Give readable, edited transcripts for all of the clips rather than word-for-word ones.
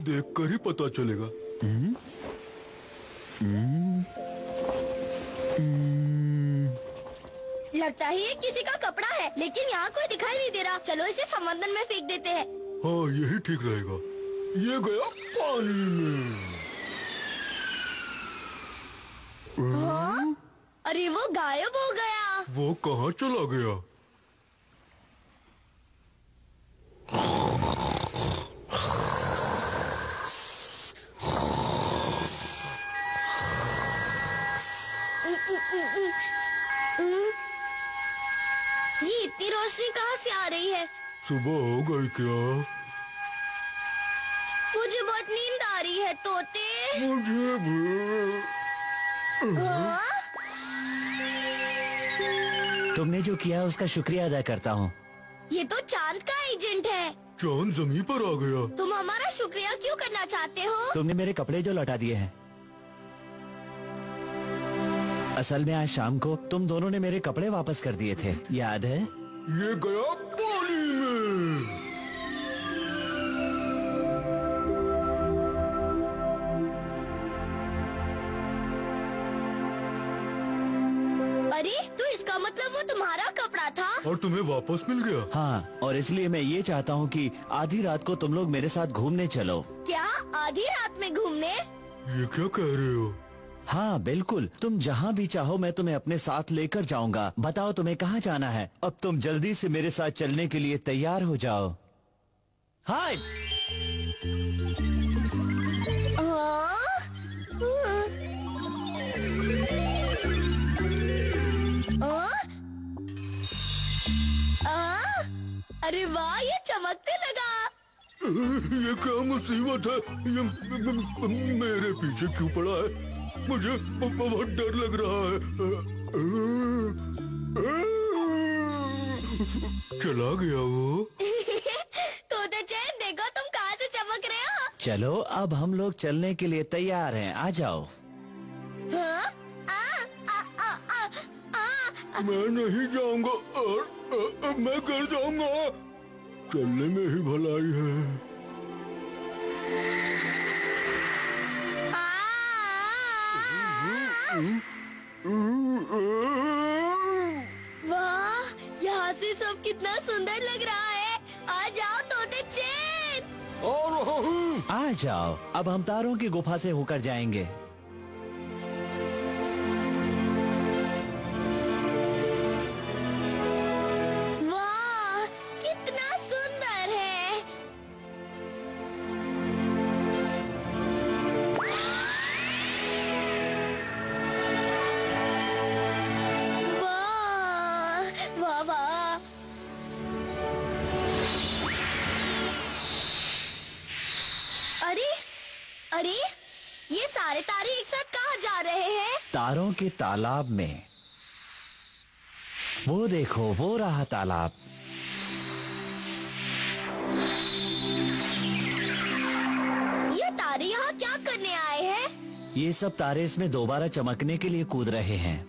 देखकर ही पता चलेगा। लगता है ये किसी का कपड़ा है, लेकिन यहाँ कोई दिखाई नहीं दे रहा। चलो इसे समंदर में फेंक देते हैं। हाँ, यही ठीक रहेगा। ये गया पानी में। हाँ? अरे वो गायब हो गया। वो कहाँ चला गया? ये इतनी रोशनी कहाँ से आ रही है? सुबह हो गई क्या? मुझे बहुत नींद आ रही है तोते। मुझे भी। हाँ? तुमने जो किया उसका शुक्रिया अदा करता हूँ। ये तो चांद का एजेंट है। चांद जमीन पर आ गया। तुम हमारा शुक्रिया क्यों करना चाहते हो? तुमने मेरे कपड़े जो लौटा दिए हैं। असल में आज शाम को तुम दोनों ने मेरे कपड़े वापस कर दिए थे, याद है? ये गया पानी में। अरे तो इसका मतलब वो तुम्हारा कपड़ा था? और तुम्हें वापस मिल गया? हाँ, और इसलिए मैं ये चाहता हूँ कि आधी रात को तुम लोग मेरे साथ घूमने चलो। क्या आधी रात में घूमने? ये क्या कह रहे हो? हाँ बिल्कुल, तुम जहाँ भी चाहो मैं तुम्हें अपने साथ लेकर जाऊंगा। बताओ तुम्हें कहाँ जाना है? अब तुम जल्दी से मेरे साथ चलने के लिए तैयार हो जाओ। हाय! अरे वाह, ये चमकने लगा। ये क्या मुसीबत है? ये मेरे पीछे क्यों पड़ा है? मुझे बहुत डर लग रहा है। चला गया वो। तो चैन देखो तुम कहाँ से चमक रहे हो। चलो अब हम लोग चलने के लिए तैयार हैं, आ जाओ। हाँ? मैं नहीं जाऊंगा और मैं गिर जाऊंगा। चलने में ही भलाई है। वाह, यहाँ से सब कितना सुंदर लग रहा है। आ जाओ तोते चैन। आ रहा हूँ। आ जाओ, अब हम तारों की गुफा से होकर जाएंगे। वाह, कितना सुंदर है। वाह वाह वाह। अरे अरे, ये सारे तारे एक साथ कहाँ जा रहे हैं? तारों के तालाब में। वो देखो, वो रहा तालाब। ये तारे यहाँ क्या करने आए हैं? ये सब तारे इसमें दोबारा चमकने के लिए कूद रहे हैं।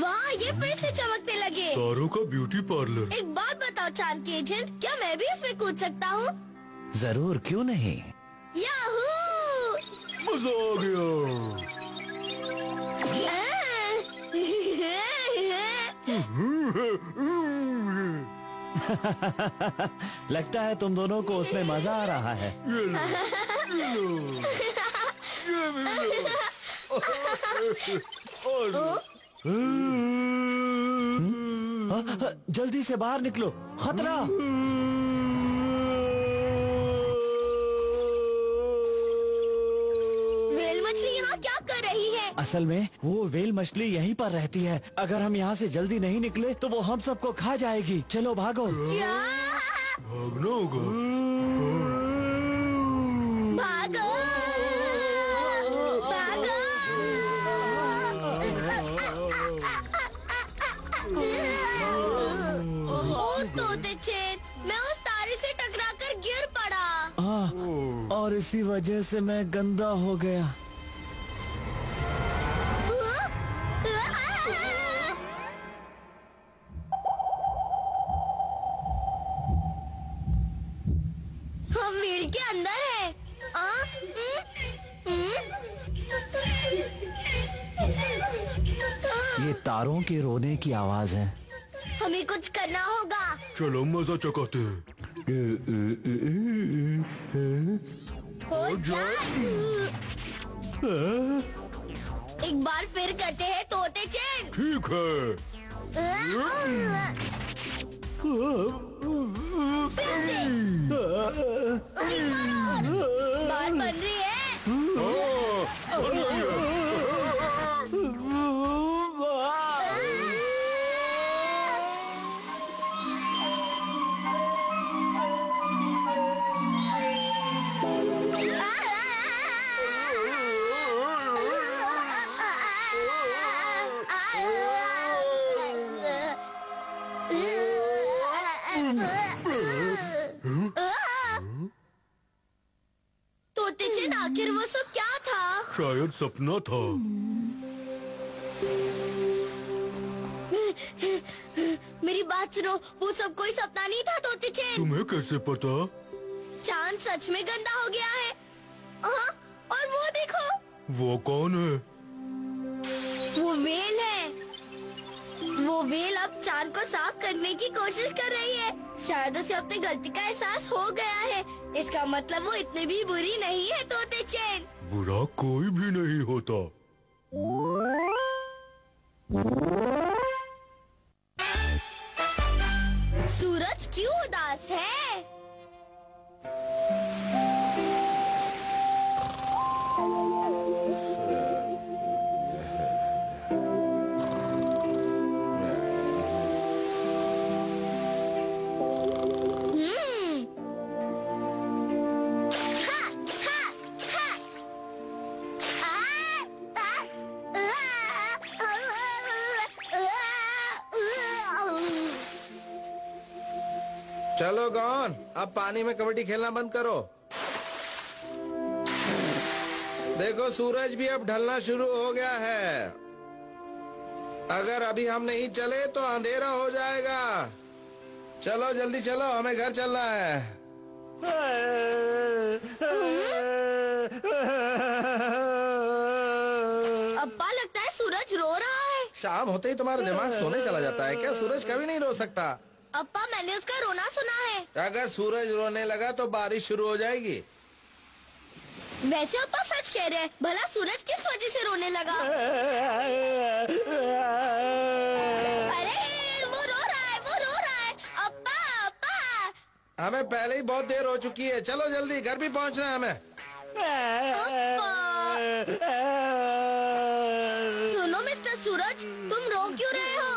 वाह, ये फिर से चमकने लगे। तारों का ब्यूटी पार्लर। एक बात बताओ चांद के एजेंट, क्या मैं भी इसमें कूद सकता हूँ? जरूर, क्यों नहीं। याहू! मजा आ गया। लगता है तुम दोनों को उसमें मजा आ रहा है। ये लो, ये लो, ये भी लो। जल्दी से बाहर निकलो, खतरा। वेल मछली यहाँ क्या कर रही है? असल में वो वेल मछली यहीं पर रहती है। अगर हम यहाँ से जल्दी नहीं निकले तो वो हम सबको खा जाएगी। चलो भागो। क्या? भागना होगा। भागो! भागो! ओ तोते चैन, मैं उस तारे से टकराकर गिर पड़ा। और इसी वजह से मैं गंदा हो गया। बिल के अंदर है। ये तारों के रोने की आवाज है। हमें कुछ करना होगा। चलो मजा चकाते हैं। हो जाए। एक बार फिर करते हैं तोते चैन। ठीक है। बाल बन रही है। बन गई है। तोते चैन, आखिर वो सब क्या था? शायद सपना था। मेरी बात सुनो, वो सब कोई सपना नहीं था तोते चैन। तुम्हें कैसे पता? चांद सच में गंदा हो गया है। हाँ, और वो देखो, वो कौन है? वो वेल है। वो वेल अब चांद को साफ करने की कोशिश कर रही है। शायद उसे अपनी गलती का एहसास हो गया है। इसका मतलब वो इतनी भी बुरी नहीं है तोते चैन। बुरा कोई भी नहीं होता। सूरज क्यों उदास है? चलो गॉन, अब पानी में कबड्डी खेलना बंद करो। देखो सूरज भी अब ढलना शुरू हो गया है। अगर अभी हम नहीं चले तो अंधेरा हो जाएगा। चलो जल्दी चलो, हमें घर चलना है। अब्बा, लगता है सूरज रो रहा है। शाम होते ही तुम्हारा दिमाग सोने चला जाता है क्या? सूरज कभी नहीं रो सकता। अब्बा, मैंने उसका रोना सुना है। अगर सूरज रोने लगा तो बारिश शुरू हो जाएगी। वैसे अब्बा सच कह रहे हैं। भला सूरज किस वजह से रोने लगा? अरे वो रो रहा है, वो रो रहा है। अब्बा, अब्बा। हमें पहले ही बहुत देर हो चुकी है। चलो जल्दी, घर भी पहुंचना है हमें। सुनो मिस्टर सूरज, तुम रो क्यों रहे हो?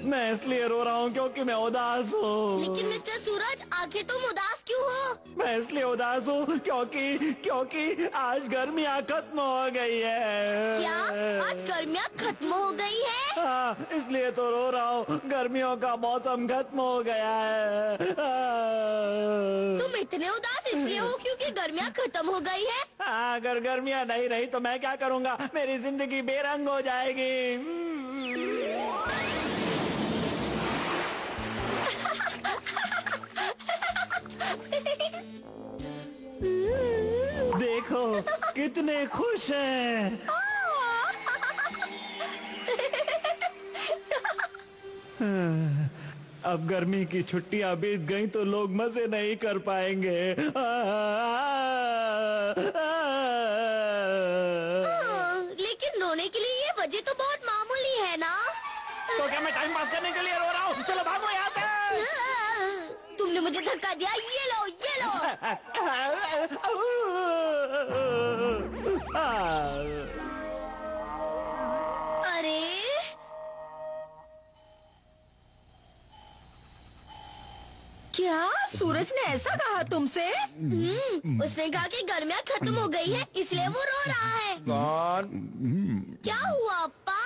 मैं इसलिए रो रहा हूँ क्योंकि मैं उदास हूँ। लेकिन मिस्टर सूरज, आखिर तुम उदास क्यों हो? मैं इसलिए उदास हूँ क्योंकि आज गर्मियाँ खत्म हो गई है। क्या आज गर्मियाँ खत्म हो गई है? हाँ, इसलिए तो रो रहा हूँ। गर्मियों का मौसम खत्म हो गया है। तुम इतने उदास इसलिए हो क्योंकि गर्मियाँ खत्म हो गई है? हाँ, अगर गर्मियाँ नहीं रही तो मैं क्या करूँगा? मेरी जिंदगी बेरंग हो जाएगी। देखो कितने खुश हैं। अब गर्मी की छुट्टियां बीत गई तो लोग मजे नहीं कर पाएंगे। लेकिन रोने के लिए ये वजह तो बहुत मामूली है ना। तो क्या मैं टाइम पास करने के लिए रो रहा हूँ? चलो भागो यहाँ से। तुमने मुझे धक्का दिया। ये लो, ये लो। अरे क्या सूरज ने ऐसा कहा तुमसे? उसने कहा कि गर्मियाँ खत्म हो गई है, इसलिए वो रो रहा है। कौन? क्या हुआ अप्पा?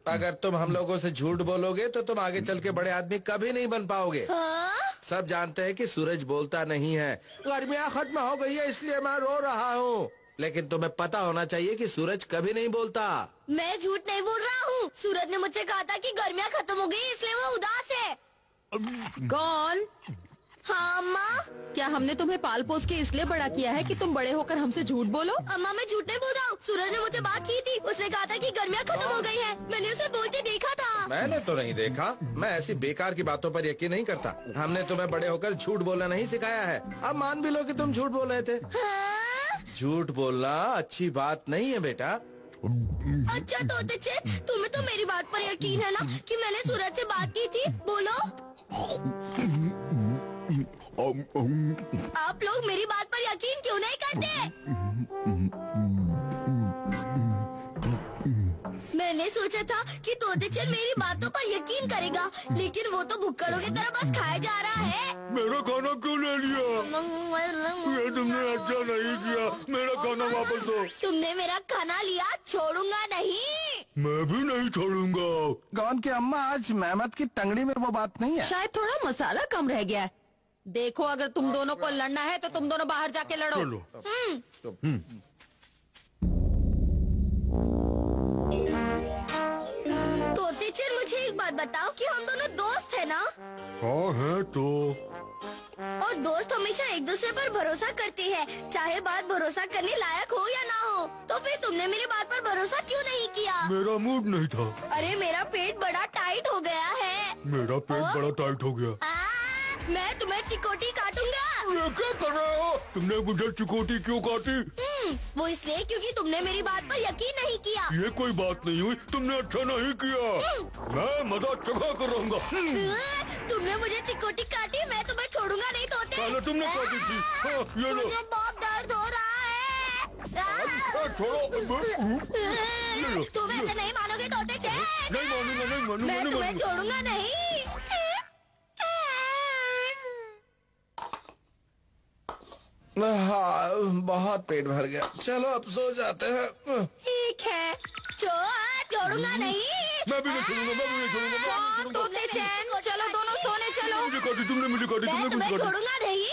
अगर तुम हम लोगों से झूठ बोलोगे तो तुम आगे चल के बड़े आदमी कभी नहीं बन पाओगे। हाँ? सब जानते हैं कि सूरज बोलता नहीं है। गर्मियाँ खत्म हो गई है इसलिए मैं रो रहा हूँ। लेकिन तुम्हें पता होना चाहिए कि सूरज कभी नहीं बोलता। मैं झूठ नहीं बोल रहा हूँ। सूरज ने मुझसे कहा था कि गर्मियाँ खत्म हो गई इसलिए वो उदास है। कौन? हाँ अम्मा। क्या हमने तुम्हें पाल पोस के इसलिए बड़ा किया है कि तुम बड़े होकर हमसे झूठ बोलो? अम्मा मैं झूठ नहीं बोल रहा हूँ। सूरज ने मुझे बात की थी। उसने कहा था कि गर्मियाँ खत्म हो गई हैं। मैंने उसे बोलते देखा था। मैंने तो नहीं देखा। मैं ऐसी बेकार की बातों पर यकीन नहीं करता। हमने तुम्हें बड़े होकर झूठ बोलना नहीं सिखाया है। अब मान भी लो कि तुम झूठ बोल रहे थे। हाँ? झूठ बोलना अच्छी बात नहीं है बेटा। अच्छा तोते तुम्हें तो मेरी बात पर यकीन है ना कि मैंने सूरज से बात की थी? बोलो। आप लोग मेरी बात पर यकीन क्यों नहीं करते? मैंने सोचा था कि तोतेचंद मेरी बातों पर यकीन करेगा, लेकिन वो तो भुक्कड़ों की तरह बस खाए जा रहा है। मेरा खाना क्यों ले लिया? ये तुमने अच्छा नहीं किया। मेरा खाना वापस दो। तुमने मेरा खाना लिया, छोड़ूंगा नहीं। मैं भी नहीं छोड़ूंगा। गौन की अम्मा, आज मेहमत की टंगड़ी में वो बात नहीं है। शायद थोड़ा मसाला कम रह गया है। देखो, अगर तुम दोनों को लड़ना है तो तुम दोनों बाहर जाके लड़ो। चलो। तोतेचंद मुझे एक बात बताओ कि हम दोनों दोस्त है ना? हाँ है तो। और दोस्त हमेशा एक दूसरे पर भरोसा करते हैं, चाहे बात भरोसा करने लायक हो या ना हो। तो फिर तुमने मेरी बात पर भरोसा क्यों नहीं किया? मेरा मूड नहीं था। अरे मेरा पेट बड़ा टाइट हो गया है। मेरा पेट बड़ा टाइट हो गया। मैं तुम्हें चिकोटी काटूंगा। ये क्या कर रहे हो? तुमने मुझे चिकोटी क्यों काटी? वो इसलिए क्योंकि तुमने मेरी बात पर यकीन नहीं किया। ये कोई बात नहीं हुई। तुमने अच्छा नहीं किया। मैं मजा चखा कर रहूंगा। तुमने मुझे चिकोटी काटी, मैं तुम्हें छोड़ूंगा नहीं तोते। पहले तुमने काटी थी। हाँ, ये लो। मुझे बहुत दर्द हो रहा है। छोड़ो। तुम ऐसे नहीं मानोगे तोते। नहीं मानूंगा, नहीं मानूंगा, मैं नहीं तुम्हें मानूंगा। छोड़ूंगा नहीं। हाँ, बहुत पेट भर गया। चलो अब सो जाते हैं। ठीक है, छोड़ूंगा नहीं। मैं भी नहीं छोड़ूंगा, मैं भी नहीं छोड़ूंगा, मैं भी नहीं हाँ, छोड़ूंगा। तोतेचंद, चलो दोनों सोने चलो। मुझे काटी तुमने, मुझे काटी मैं तुमने, तुम्हें मुझे काटी। छोड़ूंगा नहीं।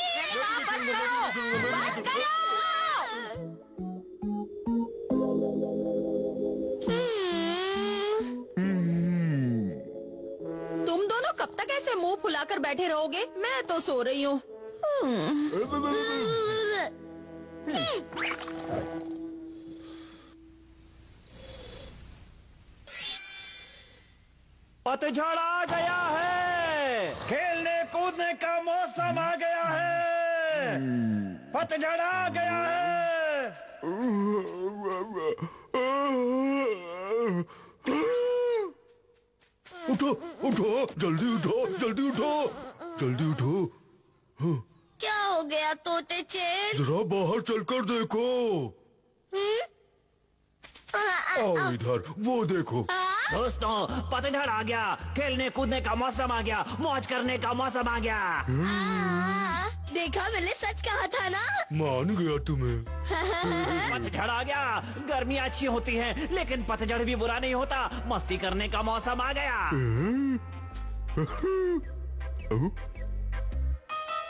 बस करो। तुम दोनों कब तक ऐसे मुंह फुलाकर बैठे रहोगे? मैं तो सो रही हूँ। पतझड़ आ गया है। खेलने कूदने का मौसम आ गया है। पतझड़ आ गया है। उठो, उठो, जल्दी उठो, जल्दी उठो, जल्दी उठो। क्या हो गया तोतेचंद? जरा बाहर चलकर देखो। आओ इधर, वो देखो। दोस्तों, पतझड़ आ गया। खेलने कूदने का मौसम आ गया। मौज करने का मौसम आ गया। देखा, मैंने सच कहा था ना। मान गया तुम्हें। पतझड़ आ गया। गर्मियाँ अच्छी होती हैं, लेकिन पतझड़ भी बुरा नहीं होता। मस्ती करने का मौसम आ गया।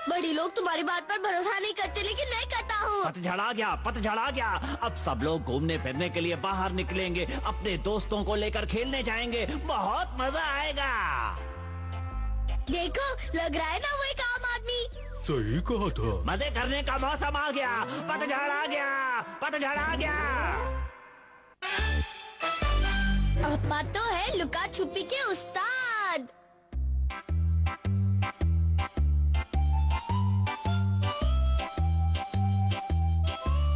बड़ी लोग तुम्हारी बात पर भरोसा नहीं करते, लेकिन मैं करता हूँ। पतझड़ आ गया, पतझड़ आ गया। अब सब लोग घूमने फिरने के लिए बाहर निकलेंगे। अपने दोस्तों को लेकर खेलने जाएंगे। बहुत मजा आएगा। देखो, लग रहा है ना वो एक आम आदमी। सही कहा था। मजे करने का मौसम आ गया। पतझड़ आ गया, पतझड़ आ गया। अपा तो है लुका छुपी के उस्ताद।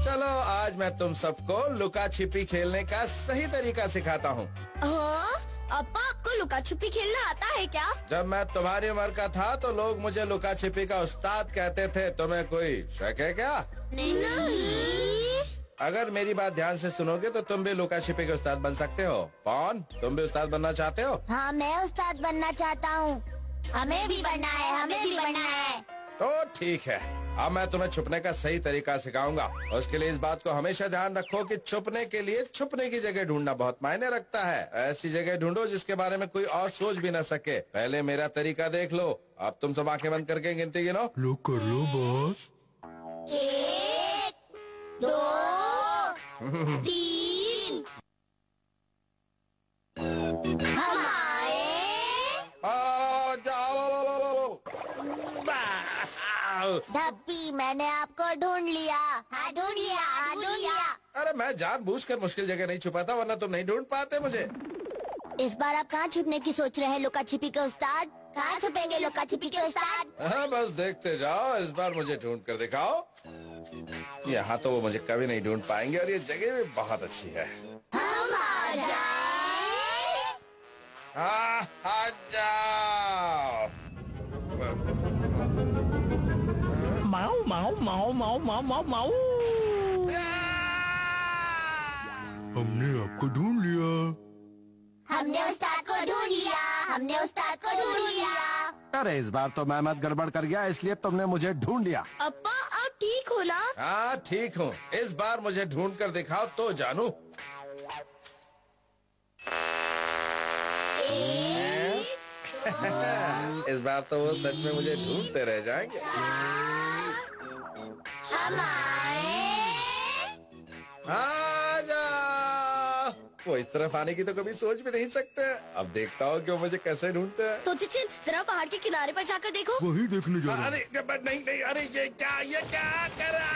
चलो, आज मैं तुम सबको लुका छिपी खेलने का सही तरीका सिखाता हूँ। हाँ? अपा, आपको लुका छुपी खेलना आता है क्या? जब मैं तुम्हारी उम्र का था तो लोग मुझे लुका छिपी का उस्ताद कहते थे। तुम्हें कोई शक है क्या? नहीं। अगर मेरी बात ध्यान से सुनोगे तो तुम भी लुका छिपी के उस्ताद बन सकते हो। कौन? तुम भी उस्ताद बनना चाहते हो? हाँ, मैं उस्ताद बनना चाहता हूँ। हमें भी बनना है, हमें भी बनना है। तो ठीक है, अब मैं तुम्हें छुपने का सही तरीका सिखाऊंगा। उसके लिए इस बात को हमेशा ध्यान रखो कि छुपने के लिए छुपने की जगह ढूंढना बहुत मायने रखता है। ऐसी जगह ढूंढो जिसके बारे में कोई और सोच भी न सके। पहले मेरा तरीका देख लो। अब तुम सब आंखें बंद करके गिनती गिनो। लो कर लो बात। 1, 2, 3। हम आए। धप्पी, मैंने आपको ढूंढ लिया। हाँ ढूंढ लिया, हाँ ढूंढ लिया। अरे मैं जानबूझकर मुश्किल जगह नहीं छुपा था, वरना तुम नहीं ढूंढ पाते मुझे। इस बार आप कहाँ छुपने की सोच रहे हैं लुका छिपी के उस्ताद? कहाँ छुपेंगे लुका छिपी के उस्ताद? हाँ बस देखते जाओ, इस बार मुझे ढूंढ कर दिखाओ। यहाँ तो वो मुझे कभी नहीं ढूंढ पाएंगे और ये जगह भी बहुत अच्छी है। हम आ जाएं? हाँ आ जाओ। माऊ माऊ माऊ माऊ माऊ माऊ माऊ। हमने आपको ढूंढ लिया। हमने उस्ताद को ढूंढ लिया, हमने उस्ताद को ढूंढ लिया। अरे इस बार तो मैं मत गड़बड़ कर गया, इसलिए तुमने मुझे ढूंढ लिया। अप्पा आप ठीक हो ना? हाँ ठीक हूँ, इस बार मुझे ढूंढ कर दिखाओ तो जानू। इस बार तो वो सच में मुझे ढूंढते रह जाएंगे। हम आए। आ जाओ। वो इस तरफ आने की तो कभी सोच भी नहीं सकते। अब देखता हूँ कि वो मुझे कैसे ढूंढते हैं। तो चिन जरा पहाड़ के किनारे पर जाकर देखो। वही देखने जा रहा हूँ। अरे नहीं नहीं, अरे ये क्या कर रहा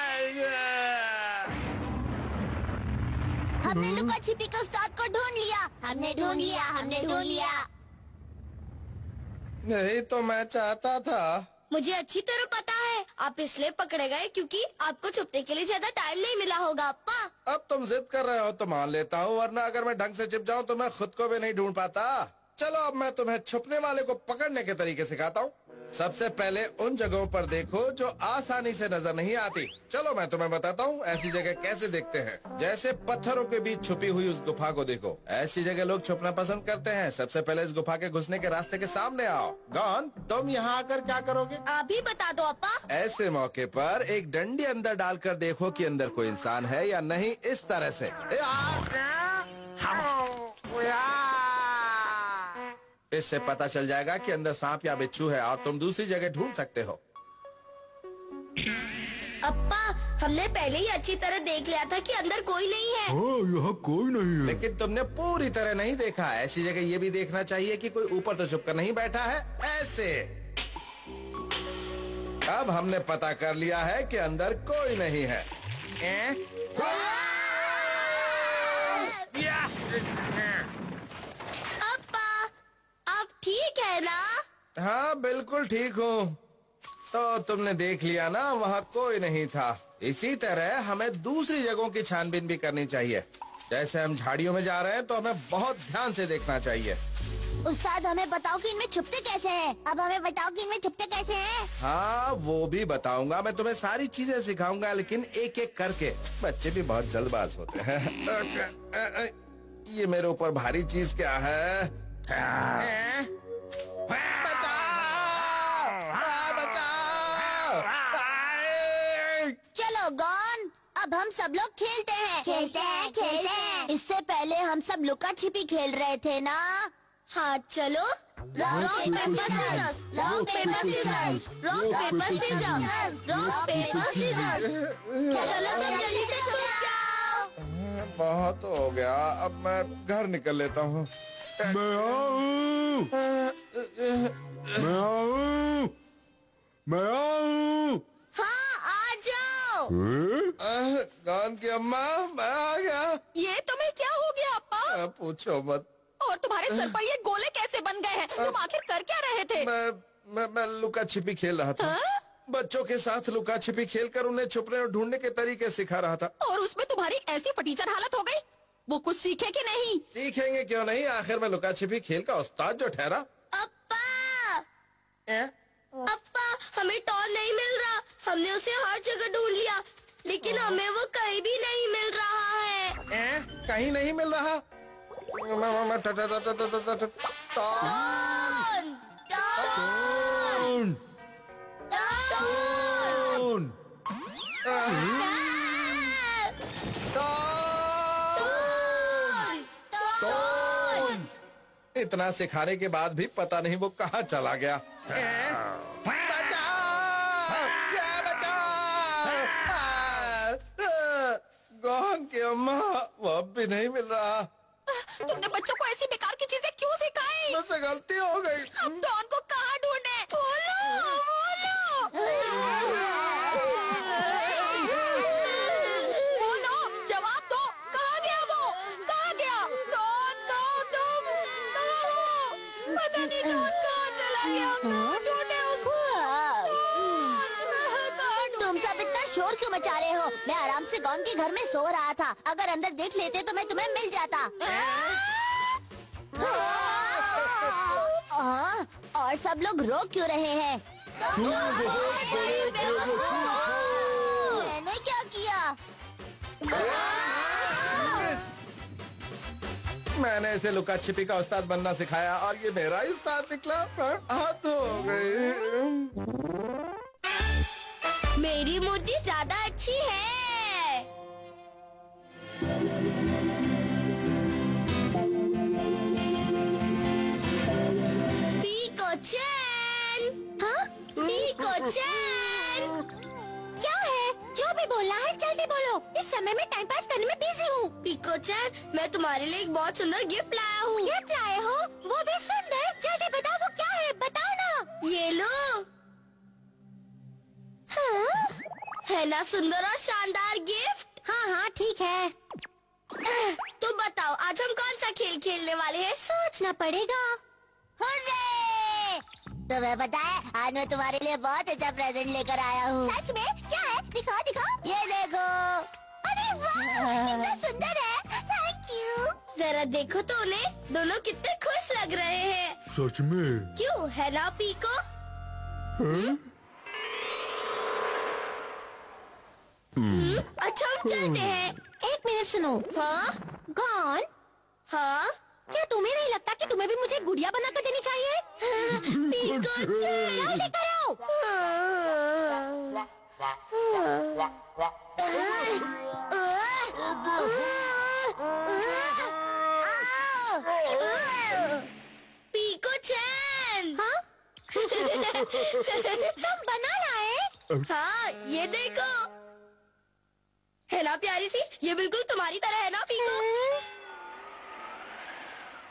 है? हमने लुका छिपी के उस्ताद को ढूंढ लिया, हमने ढूंढ लिया, हमने ढूंढ लिया। नहीं तो मैं चाहता था। मुझे अच्छी तरह पता है आप इसलिए पकड़े गए क्योंकि आपको छुपने के लिए ज्यादा टाइम नहीं मिला होगा अप्पा। अब तुम जिद कर रहे हो तो मान लेता हूँ, वरना अगर मैं ढंग से छिप जाऊँ तो मैं खुद को भी नहीं ढूंढ पाता। चलो अब मैं तुम्हें छुपने वाले को पकड़ने के तरीके सिखाता हूँ। सबसे पहले उन जगहों पर देखो जो आसानी से नजर नहीं आती। चलो मैं तुम्हें बताता हूँ ऐसी जगह कैसे देखते हैं। जैसे पत्थरों के बीच छुपी हुई उस गुफा को देखो। ऐसी जगह लोग छुपना पसंद करते हैं। सबसे पहले इस गुफा के घुसने के रास्ते के सामने आओ। गॉन, तुम यहाँ आकर क्या करोगे? आप ही बता दो अप्पा। ऐसे मौके पर एक डंडी अंदर डालकर देखो कि अंदर कोई इंसान है या नहीं। इस तरह से इससे पता चल जाएगा कि अंदर सांप या बिच्छू है और तुम दूसरी जगह ढूंढ सकते हो। अप्पा हमने पहले ही अच्छी तरह देख लिया था कि अंदर कोई नहीं है। हाँ यहाँ कोई नहीं है। लेकिन तुमने पूरी तरह नहीं देखा। ऐसी जगह ये भी देखना चाहिए कि कोई ऊपर तो छुपकर नहीं बैठा है। ऐसे अब हमने पता कर लिया है कि अंदर कोई नहीं है। अप्पा आप ठीक है ना? हाँ बिल्कुल ठीक हूँ। तो तुमने देख लिया ना, वहाँ कोई नहीं था। इसी तरह हमें दूसरी जगहों की छानबीन भी करनी चाहिए। जैसे हम झाड़ियों में जा रहे हैं तो हमें बहुत ध्यान से देखना चाहिए। उस्ताद हमें बताओ कि इनमें छुपते कैसे हैं। अब हमें बताओ कि इनमें छुपते कैसे हैं। हाँ वो भी बताऊंगा। मैं तुम्हें सारी चीजें सिखाऊंगा, लेकिन एक एक करके। बच्चे भी बहुत जल्दबाज होते हैं। ये मेरे ऊपर भारी चीज क्या है? चलो गॉन, अब हम सब लोग खेलते हैं। खेलते हैं। इससे पहले हम सब लुका छिपी खेल रहे थे ना? हाँ चलो। Rock paper scissors, rock paper scissors, rock paper scissors, rock paper scissors. चलो सब जल्दी से छुप जाओ। बहुत हो गया, अब मैं घर निकल लेता हूँ। मैं आऊँ, मैं आऊँ, मैं आऊँ। हाँ आ जाओ। गॉन की अम्मा, मैं आ गया। ये तुम्हें क्या हो गया अप्पा? पूछो मत। और तुम्हारे सर पर ये गोले कैसे बन गए हैं? तुम आखिर कर क्या रहे थे? मैं लुका छिपी खेल रहा था। हाँ? बच्चों के साथ लुका छिपी खेलकर उन्हें छुपने और ढूंढने के तरीके सिखा रहा था। और उसमें तुम्हारी ऐसी फटीचर हालत हो गई। वो कुछ सीखे कि नहीं? सीखेंगे क्यों नहीं, आखिर में लुका छिपी खेल का उस्ताद जो ठहरा। अप्पा अप्पा हमें टॉर नहीं मिल रहा। हमने उसे हर जगह ढूंढ लिया, लेकिन हमें वो कहीं भी नहीं मिल रहा है। कहीं नहीं मिल रहा। इतना सिखाने के बाद भी पता नहीं वो कहाँ चला गया। गॉन की अम्मा, वो अब भी नहीं मिल रहा। तुमने बच्चों को ऐसी बेकार की चीजें क्यों सिखाई? मुझसे गलती हो गई। अब डॉन को कहाँ ढूंढे? बोलो बोलो। शोर क्यों मचा रहे हो? मैं आराम से गॉन के घर में सो रहा था। अगर अंदर देख लेते तो मैं तुम्हें मिल जाता। और सब लोग रो क्यों रहे हैं? मैंने क्या किया? मैंने इसे लुका छिपी का उस्ताद बनना सिखाया और ये मेरा ही उस्ताद निकला। हाथ हो गई। मेरी मूर्ति ज्यादा अच्छी है। पीको-चैन, हाँ? पीको-चैन, क्या है? जो भी बोलना है जल्दी बोलो। इस समय में टाइम पास करने में बिजी हूँ। पीको-चैन, मैं तुम्हारे लिए एक बहुत सुंदर गिफ्ट लाया हूँ। गिफ्ट लाए हो? वो भी सुंदर? जल्दी बताओ वो क्या है, बताओ ना। ये लो। हाँ? है ना सुंदर और शानदार गिफ्ट? हाँ हाँ ठीक है। तो बताओ आज हम कौन सा खेल खेलने वाले हैं? सोचना पड़ेगा। हुर्रे! तुम्हें पता है आज मैं तुम्हारे लिए बहुत अच्छा प्रेजेंट लेकर आया हूँ। सच में? क्या है? दिखाओ दिखाओ। ये देखो। अरे वाह, कितना सुंदर है। Thank you. जरा देखो तो उन्हें, दोनों कितने खुश लग रहे हैं। सच में? क्यों, है ना पीको? अच्छा हम चलते हैं। एक मिनट सुनो। हाँ? गॉन? हाँ? क्या तुम्हें नहीं लगता कि तुम्हें भी मुझे गुड़िया बना कर देनी चाहिए? जल्दी करो। पीको-चैन। हाँ? तुम बना लाए? हाँ, ये देखो। है ना प्यारी सी? ये बिल्कुल तुम्हारी तरह है ना पीको?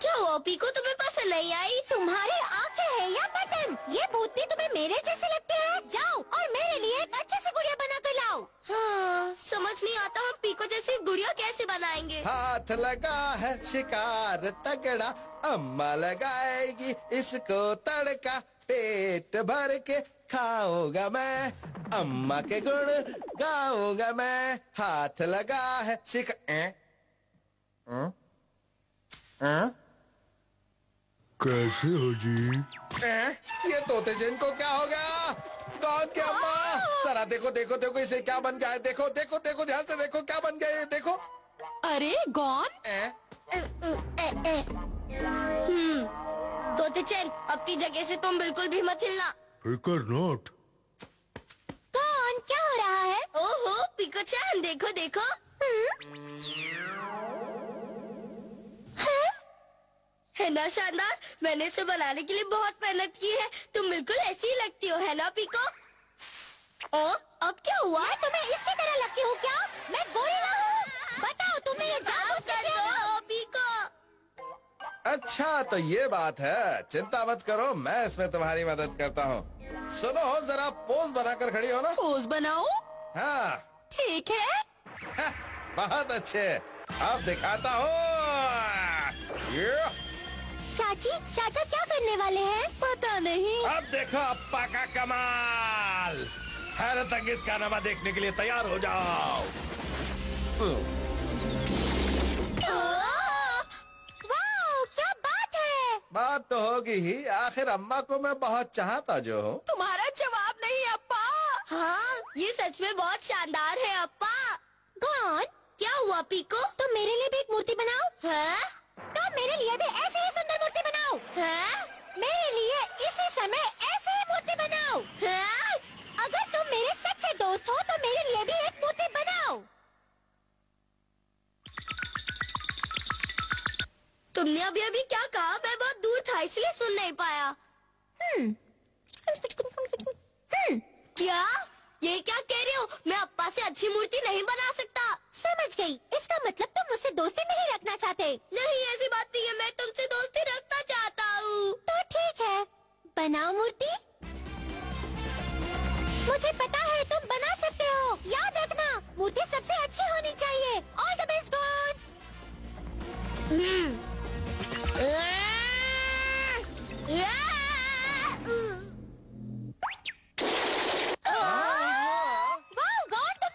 क्या हुआ पीको, तुम्हें पसंद नहीं आई? तुम्हारी आंखें हैं या बटन? ये भूतनी तुम्हें मेरे जैसी लगती है? जाओ और मेरे लिए एक अच्छी सी गुड़िया बना कर लाओ। हाँ, समझ नहीं आता हम पीको जैसी गुड़िया कैसे बनाएंगे। हाथ लगा है शिकार तगड़ा, अम्मा लगाएगी इसको तड़का, पेट भर के खाऊंगा मैं, अम्मा के गुण गाऊंगा मैं। हाथ लगा है शिकार। कैसे हो जी? ये तोते जिन को क्या हो गया? कौन क्या अम्मा? जरा देखो देखो देखो इसे क्या बन गया है। देखो देखो देखो ध्यान से देखो क्या बन गया है। देखो। अरे गॉन, तोते-चैन, अपनी जगह से तुम बिल्कुल भी मत हिलना। फिकर नॉट। कौन, क्या हो रहा है? ओहो पीको-चैन, देखो देखो। है ना शानदार? मैंने इसे बनाने के लिए बहुत मेहनत की है। तुम बिल्कुल ऐसी ही लगती हो, है ना पीको? ओ, अब क्या हुआ? मैं तुम्हें इसकी तरह लगती हूँ क्या? मैं गोरिल्ला हूँ। बताओ तुमने ये जादू से किया ना? पीको। अच्छा तो ये बात है, चिंता मत करो, मैं इसमें तुम्हारी मदद करता हूँ। सुनो जरा पोज बनाकर खड़ी हो ना। पोज बनाओ? हाँ ठीक है। बहुत अच्छे। अब दिखाता हूँ। चाची, चाचा क्या करने वाले हैं? पता नहीं। अब देखो अप्पा का कमाल। हैरत अंगेज कारनामा देखने के लिए तैयार हो जाओ। वाह, क्या बात है। बात तो होगी ही, आखिर अम्मा को मैं बहुत चाहता जो हूँ। तुम्हारा जवाब नहीं अप्पा। हाँ, ये सच में बहुत शानदार है अप्पा। कौन? क्या हुआ पीको? तुम मेरे लिए भी एक मूर्ति बनाओ। हाँ? तुम मेरे लिए भी ऐसी ही सुंदर मूर्ति बनाओ। हाँ? मेरे लिए इसी समय ऐसी ही मूर्ति बनाओ। हाँ? अगर तुम मेरे सच्चे दोस्त हो तो मेरे लिए भी एक मूर्ति बनाओ। तुमने अभी अभी क्या कहा? मैं बहुत दूर था इसलिए सुन नहीं पाया। क्या? ये क्या कह रहे हो? मैं अप्पा से अच्छी मूर्ति नहीं बना सकता। समझ गई, इसका मतलब तुम मुझसे दोस्ती नहीं रखना चाहते। नहीं, ऐसी बात नहीं है, मैं तुमसे दोस्ती रखना चाहता हूँ। तो ठीक है, बनाओ मूर्ति। मुझे पता है तुम बना सकते हो। याद रखना, मूर्ति सबसे अच्छी होनी चाहिए। All the best gone. वाह गॉन, तुम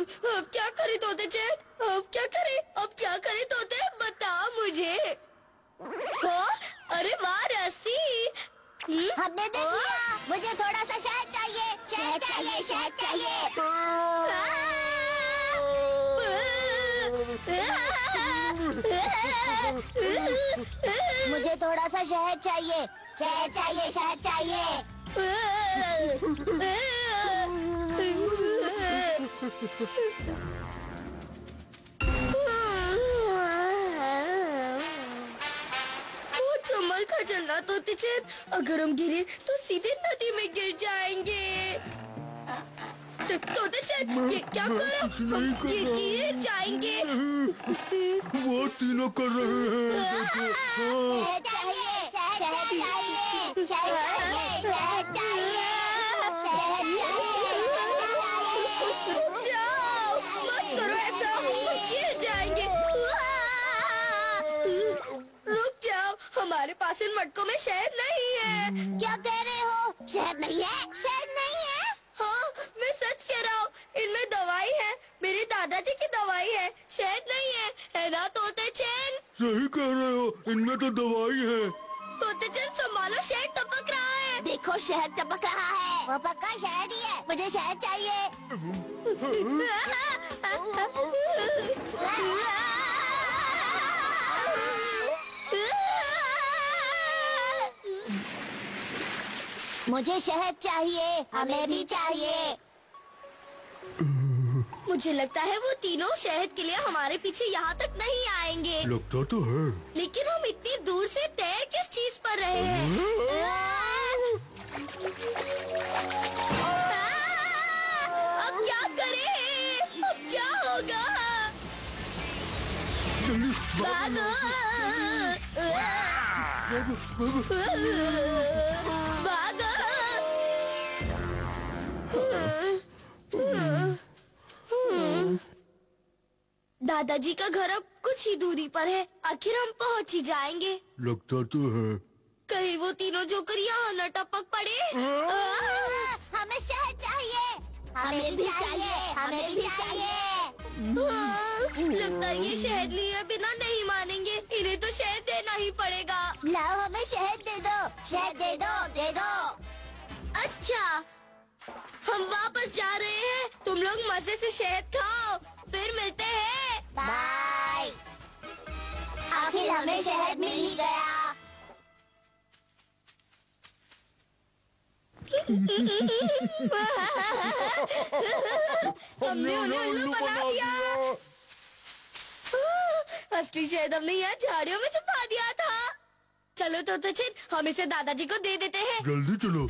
अब क्या करे तोते चैन? अब क्या करे? अब क्या करे तोते? बता मुझे। हाँ? अरे वाह रस्सी। हमने देख लिया। मुझे थोड़ा सा शहद चाहिए। शहद चाहिए, शहद चाहिए। मुझे थोड़ा सा शहद चाहिए। शहद चाहिए, शहद चाहिए। बहुत संभल कर चलना तोते चैन। अगर हम गिरे तो सीधे नदी में गिर जाएंगे। तोते चैन, ये क्या करा? हम गिर जाएंगे। वो तीनों कर रहे हैं। शहद चाहिए, शहद चाहिए, शहद चाहिए, शहद चाहिए, शहद चाहिए। रुक जाओ, मत करो ऐसा, हम गिर जाएंगे। रुक जाओ, हमारे पास इन मटकों में शहद नहीं है। क्या कह रहे हो? शहद नहीं है? शहद नहीं है? हाँ, मैं सच कह रहा हूँ। इनमें दवाई है, मेरे दादाजी की दवाई है। शहद नहीं है ना तोते चैन? सही कह रहे हो, इनमें तो दवाई है। तोते चैन संभालो, शहद टपक रहा है। देखो शहद टपक रहा है। वो पक्का शहद ही है। मुझे शहद चाहिए। मुझे शहद चाहिए। हमें भी चाहिए। मुझे लगता है वो तीनों शहद के लिए हमारे पीछे यहाँ तक नहीं आएंगे। लगता तो है। लेकिन हम इतनी दूर से तैर किस चीज पर रहे हैं? अब क्या करें? अब क्या होगा? भागो! दादाजी का घर अब कुछ ही दूरी पर है। आखिर हम पहुंच ही जाएंगे। लगता तो है। कहीं वो तीनों जोकर यहाँ न टपक पड़े। हमें शहद चाहिए। हमें भी चाहिए। हमें भी चाहिए। लगता है ये शहद लिए बिना नहीं मानेंगे। इन्हें तो शहद देना ही पड़ेगा। लाओ, हमें शहद दे दो। शहद दे दो, दे दो। अच्छा, हम वापस जा रहे हैं। तुम लोग मजे से शहद खाओ, फिर मिलते हैं। बाय। आखिर हमें शहद मिल ही गया। हमने उन्हें उल्लू बना दिया। असली शहद हमने यहाँ झाड़ियों में छुपा दिया था। चलो तो हम इसे दादाजी को दे देते हैं। जल्दी चलो।